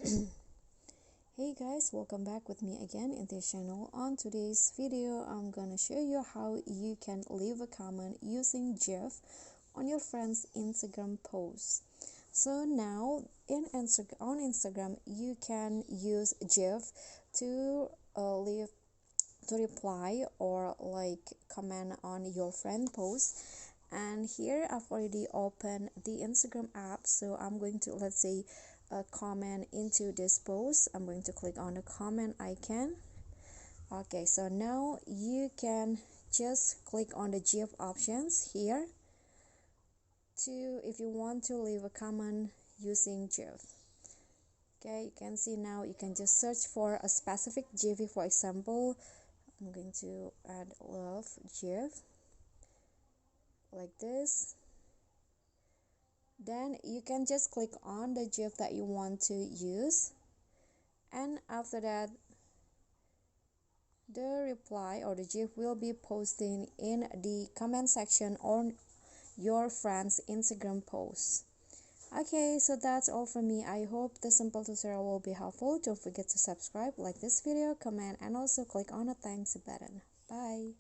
Hey guys, welcome back with me again in this channel. On today's video, I'm gonna show you how you can leave a comment using GIF on your friend's Instagram post. So now on Instagram, you can use GIF to leave to reply or like comment on your friend post. And here I've already opened the Instagram app, so I'm going to, let's say, comment into this post. I'm going to click on the comment icon. Okay, so now you can just click on the GIF options here to, if you want to leave a comment using GIF. Okay, you can see now you can just search for a specific GIF. For example, I'm going to add love GIF like this. Then you can just click on the GIF that you want to use, and after that the reply or the GIF will be posting in the comment section on your friend's Instagram post. Okay, so that's all from me. I hope the simple tutorial will be helpful. Don't forget to subscribe, like this video, comment, and also click on the thanks button. Bye.